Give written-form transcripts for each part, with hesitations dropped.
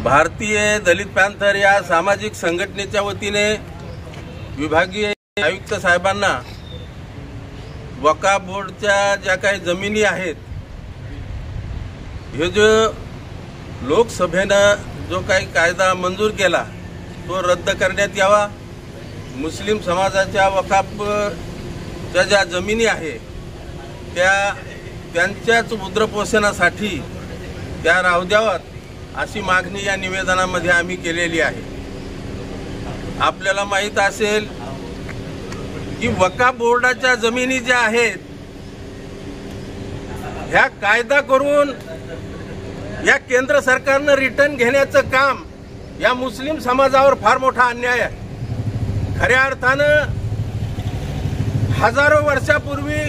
भारतीय दलित पॅंथर या सामाजिक संघटनेच्या वतीने विभागीय आयुक्त साहेबांना वक्फ बोर्डच्या ज्या काही जमिनी आहेत हे जो लोकसभेनं जो काही कायदा मंजूर केला तो रद्द करण्यात यावा। मुस्लिम समाजाच्या वक्फच्या ज्या जमिनी आहे त्यांच्याच उदरपोषणासाठी त्या राहू द्याव्यात अशी मागणी या निवेदनामध्ये आम्ही केलेली आहे। आपल्याला माहित असेल की वक्फ बोर्डाच्या जमिनी ज्या आहेत ह्या कायदा करून या केंद्र सरकारनं रिटर्न घेण्याचं काम या मुस्लिम समाजावर फार मोठा अन्याय आहे। खऱ्या अर्थानं हजारो वर्षापूर्वी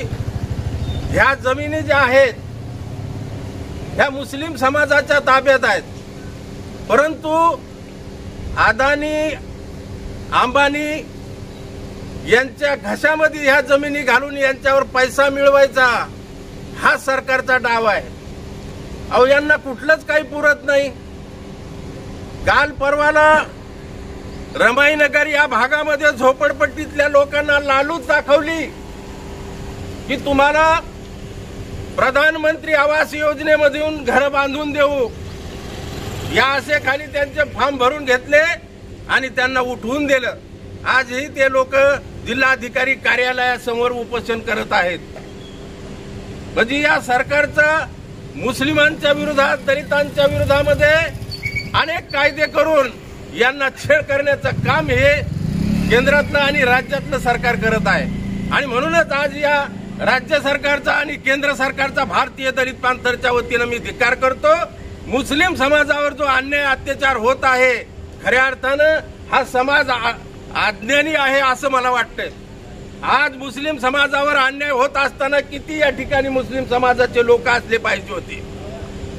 ह्या जमिनी ज्या आहेत ह्या मुस्लिम समाजाच्या ताब्यात आहेत, परंतु अदानी अंबानी यांच्या घशामध्ये ह्या जमिनी घालून यांच्यावर पैसा मिळवायचा हा सरकारचा डाव आहे। अहो यांना कुठलंच काही पुरत नाही। काल परवाला रमाईनगर या भागामध्ये झोपडपट्टीतल्या लोकांना लालूच दाखवली की तुम्हाला प्रधानमंत्री आवास योजनेमधून घर बांधून देऊ, या असे खाली त्यांचे फॉर्म भरून घेतले आणि त्यांना उठवून दिलं। आजही ते लोक जिल्हाधिकारी कार्यालयासमोर उपोषण करत आहेत। म्हणजे या सरकारचं मुस्लिमांच्या विरोधात दलितांच्या विरोधामध्ये अनेक कायदे करून यांना छेड करण्याचं काम हे केंद्रातलं आणि राज्यातलं सरकार करत आहे। आणि म्हणूनच आज या राज्य सरकारचा आणि केंद्र सरकारचा भारतीय दलित पॅंथरच्या वतीनं मी धिक्कार करतो। मुस्लिम समाजावर जो अन्याय अत्याचार होत आहे खऱ्या अर्थानं हा समाज अज्ञानी आहे असं मला वाटतंय। आज मुस्लिम समाजावर अन्याय होत असताना किती या ठिकाणी मुस्लिम समाजाचे लोक असले पाहिजे होते,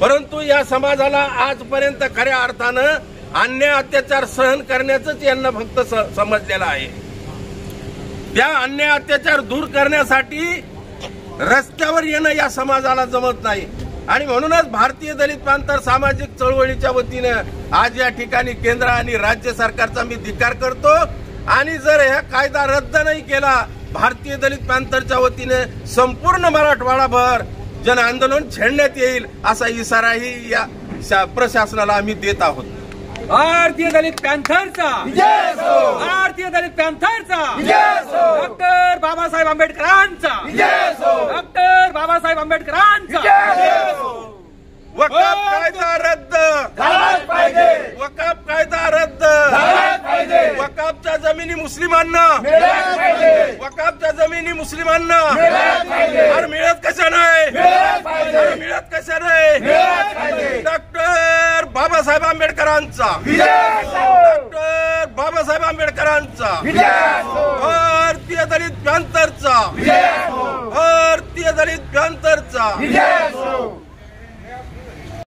परंतु या समाजाला आजपर्यंत खऱ्या अर्थानं अन्याय अत्याचार सहन करण्याचंच यांना फक्त समजलेलं आहे। त्या अन्याय अत्याचार दूर करण्यासाठी रस्त्यावर येणं या समाजाला जमत नाही आणि म्हणूनच भारतीय दलित पॅंथर सामाजिक चळवळीच्या वतीनं आज या ठिकाणी केंद्र आणि राज्य सरकारचा मी धिक्कार करतो। आणि जर हा कायदा रद्द नाही केला भारतीय दलित पॅंथरच्या वतीने संपूर्ण मराठवाडाभर जन आंदोलन छेडण्यात येईल असा इशाराही या प्रशासनाला आम्ही देत आहोत। भारतीय दलित पॅंथरचा विजय असो, भारतीय दलित पॅंथरचा विजय असो, डॉक्टर बाबासाहेब आंबेडकरांचा विजय असो, डॉक्टर बाबासाहेब आंबेडकरांचा विजय असो। वक्फ कायदा रद्द झालाच पाहिजे, वक्फ कायदा रद्द झालाच पाहिजे, वक्फच्या जमिनी मुस्लिमांना मिळाल्याच पाहिजे, वक्फच्या जमिनी मुस्लिमांना मिळाल्याच पाहिजे। अरे मिळत कशा नाही, मिळाल्याच पाहिजे, मिळत कशा नाही, मिळाल्याच पाहिजे। डॉक्टर बाबासाहेब आंबेडकरांचा विजय असो, डॉक्टर बाबासाहेब आंबेडकरांचा विजय असो, भारतीय दलित पॅंथरचा विजय असो, भारतीय दलित पॅंथरचा विजय असो।